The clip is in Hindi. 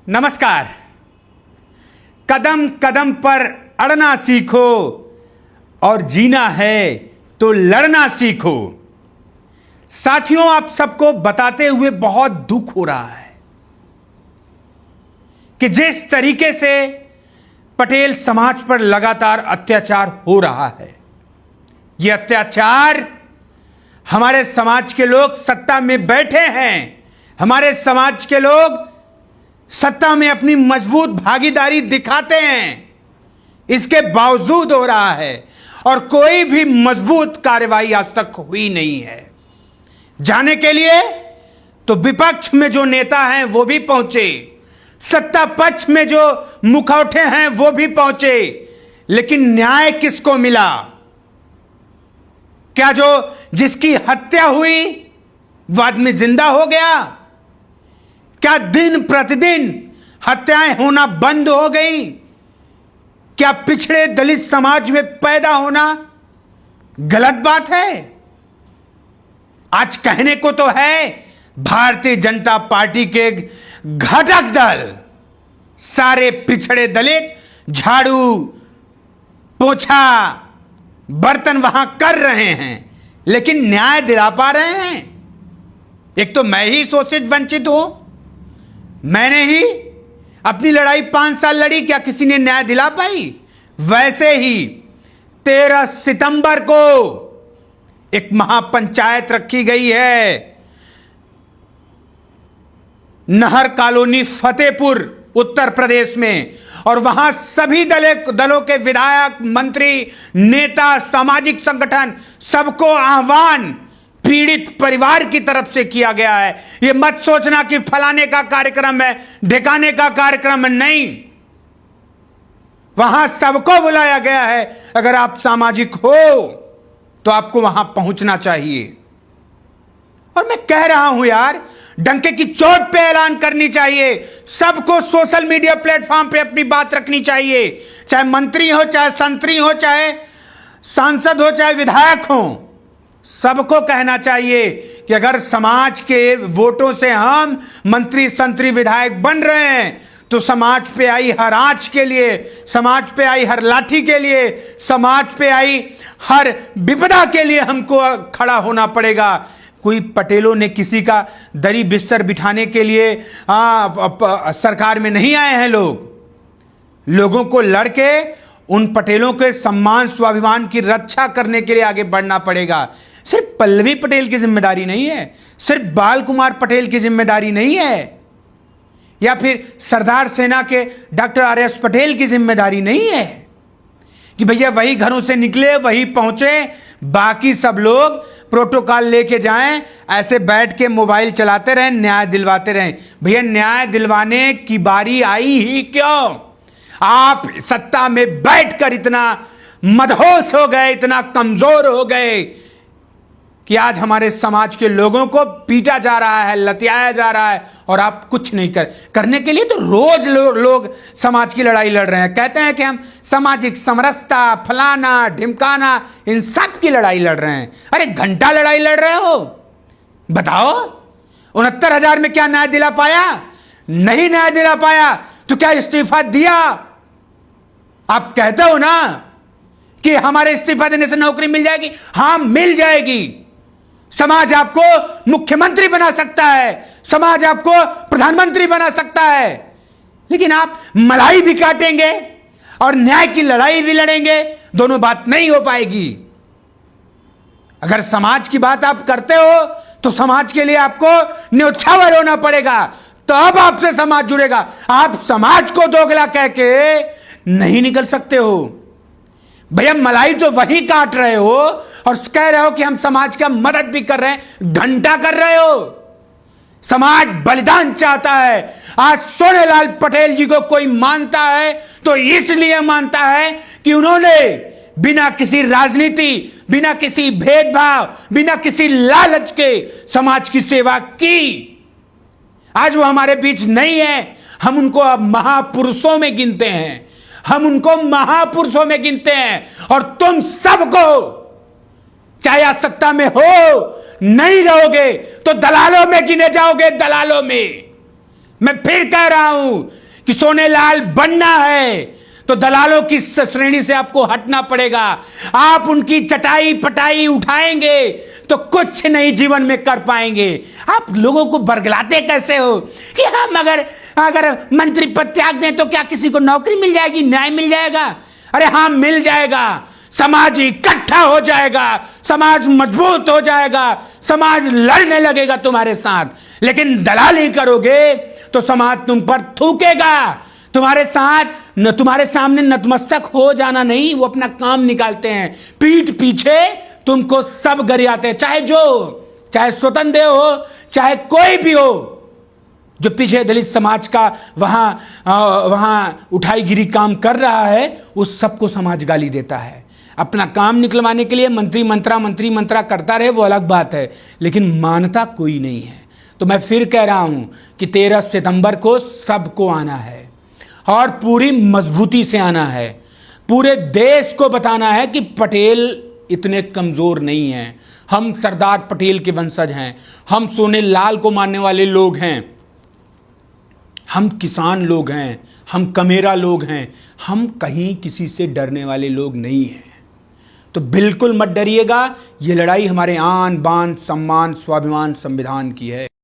नमस्कार। कदम कदम पर अड़ना सीखो और जीना है तो लड़ना सीखो। साथियों, आप सबको बताते हुए बहुत दुख हो रहा है कि जिस तरीके से पटेल समाज पर लगातार अत्याचार हो रहा है, यह अत्याचार हमारे समाज के लोग सत्ता में बैठे हैं, हमारे समाज के लोग सत्ता में अपनी मजबूत भागीदारी दिखाते हैं, इसके बावजूद हो रहा है और कोई भी मजबूत कार्रवाई आज तक हुई नहीं है। जाने के लिए तो विपक्ष में जो नेता हैं वो भी पहुंचे, सत्ता पक्ष में जो मुखौटे हैं वो भी पहुंचे, लेकिन न्याय किसको मिला? क्या जो जिसकी हत्या हुई वो आदमी जिंदा हो गया? क्या दिन प्रतिदिन हत्याएं होना बंद हो गई? क्या पिछड़े दलित समाज में पैदा होना गलत बात है? आज कहने को तो है भारतीय जनता पार्टी के घटक दल सारे पिछड़े दलित झाड़ू पोछा बर्तन वहां कर रहे हैं, लेकिन न्याय दिला पा रहे हैं? एक तो मैं ही शोषित वंचित हूं, मैंने ही अपनी लड़ाई 5 साल लड़ी, क्या किसी ने न्याय दिला पाई? वैसे ही 13 सितंबर को एक महापंचायत रखी गई है नहर कॉलोनी फतेहपुर उत्तर प्रदेश में, और वहां सभी दलों के विधायक, मंत्री, नेता, सामाजिक संगठन, सबको आह्वान पीड़ित परिवार की तरफ से किया गया है। यह मत सोचना कि फलाने का कार्यक्रम है, ढिकाने का कार्यक्रम है, नहीं, वहां सबको बुलाया गया है। अगर आप सामाजिक हो तो आपको वहां पहुंचना चाहिए। और मैं कह रहा हूं यार, डंके की चोट पे ऐलान करनी चाहिए, सबको सोशल मीडिया प्लेटफॉर्म पे अपनी बात रखनी चाहिए, चाहे मंत्री हो, चाहे संतरी हो, चाहे सांसद हो, चाहे विधायक हो, सबको कहना चाहिए कि अगर समाज के वोटों से हम मंत्री, संतरी, विधायक बन रहे हैं तो समाज पे आई हर आंच के लिए, समाज पे आई हर लाठी के लिए, समाज पे आई हर विपदा के लिए हमको खड़ा होना पड़ेगा। कोई पटेलों ने किसी का दरी बिस्तर बिठाने के लिए सरकार में नहीं आए हैं। लोगों को लड़के उन पटेलों के सम्मान स्वाभिमान की रक्षा करने के लिए आगे बढ़ना पड़ेगा। सिर्फ पल्लवी पटेल की जिम्मेदारी नहीं है, सिर्फ बाल कुमार पटेल की जिम्मेदारी नहीं है, या फिर सरदार सेना के डॉक्टर आर.एस. पटेल की जिम्मेदारी नहीं है कि भैया वही घरों से निकले वही पहुंचे, बाकी सब लोग प्रोटोकॉल लेके जाएं, ऐसे बैठ के मोबाइल चलाते रहें, न्याय दिलवाते रहें। भैया न्याय दिलवाने की बारी आई ही क्यों? आप सत्ता में बैठकर इतना मदहोश हो गए, इतना कमजोर हो गए कि आज हमारे समाज के लोगों को पीटा जा रहा है, लतियाया जा रहा है, और आप कुछ नहीं करने के लिए तो रोज लोग समाज की लड़ाई लड़ रहे हैं। कहते हैं कि हम सामाजिक समरसता, फलाना ढिमकाना, इन सब की लड़ाई लड़ रहे हैं। अरे घंटा लड़ाई लड़ रहे हो, बताओ 69,000 में क्या न्याय दिला पाया? नहीं न्याय दिला पाया तो क्या इस्तीफा दिया? आप कहते हो ना कि हमारे इस्तीफा देने से नौकरी मिल जाएगी। हां, मिल जाएगी। समाज आपको मुख्यमंत्री बना सकता है, समाज आपको प्रधानमंत्री बना सकता है, लेकिन आप मलाई भी काटेंगे और न्याय की लड़ाई भी लड़ेंगे, दोनों बात नहीं हो पाएगी। अगर समाज की बात आप करते हो तो समाज के लिए आपको न्योछावर होना पड़ेगा, तो अब आपसे समाज जुड़ेगा। आप समाज को दोगला कह के नहीं निकल सकते हो। भैया मलाई तो वही काट रहे हो और कह रहे हो कि हम समाज का मदद भी कर रहे हैं, घंटा कर रहे हो। समाज बलिदान चाहता है। आज सोनेलाल पटेल जी को कोई मानता है तो इसलिए मानता है कि उन्होंने बिना किसी राजनीति, बिना किसी भेदभाव, बिना किसी लालच के समाज की सेवा की। आज वो हमारे बीच नहीं है, हम उनको अब महापुरुषों में गिनते हैं, हम उनको महापुरुषों में गिनते हैं। और तुम सबको, चाहे आज सत्ता में हो, नहीं रहोगे तो दलालों में गिने जाओगे, दलालों में। मैं फिर कह रहा हूं कि सोनेलाल बनना है तो दलालों की श्रेणी से आपको हटना पड़ेगा। आप उनकी चटाई पटाई उठाएंगे तो कुछ नहीं जीवन में कर पाएंगे। आप लोगों को बरगलाते कैसे हो कि हम अगर मंत्री पद त्याग दें तो क्या किसी को नौकरी मिल जाएगी, न्याय मिल जाएगा? अरे हाँ, मिल जाएगा। समाज इकट्ठा हो जाएगा, समाज मजबूत हो जाएगा, समाज लड़ने लगेगा तुम्हारे साथ। लेकिन दलाली करोगे तो समाज तुम पर थूकेगा। तुम्हारे सामने नतमस्तक हो जाना नहीं, वो अपना काम निकालते हैं। पीठ पीछे तुमको सब गरियाते हैं, चाहे स्वतंत्र देव हो, चाहे कोई भी हो। जो पीछे दलित समाज का वहां उठाईगिरी काम कर रहा है, उस सबको समाज गाली देता है। अपना काम निकलवाने के लिए मंत्री मंत्रा करता रहे, वो अलग बात है, लेकिन मानता कोई नहीं है। तो मैं फिर कह रहा हूं कि 13 सितंबर को सबको आना है और पूरी मजबूती से आना है। पूरे देश को बताना है कि पटेल इतने कमजोर नहीं हैं। हम सरदार पटेल के वंशज हैं, हम सोनेलाल को मानने वाले लोग हैं, हम किसान लोग हैं, हम कमेरा लोग हैं, हम कहीं किसी से डरने वाले लोग नहीं हैं। तो बिल्कुल मत डरिएगा, ये लड़ाई हमारे आन बान सम्मान स्वाभिमान संविधान की है।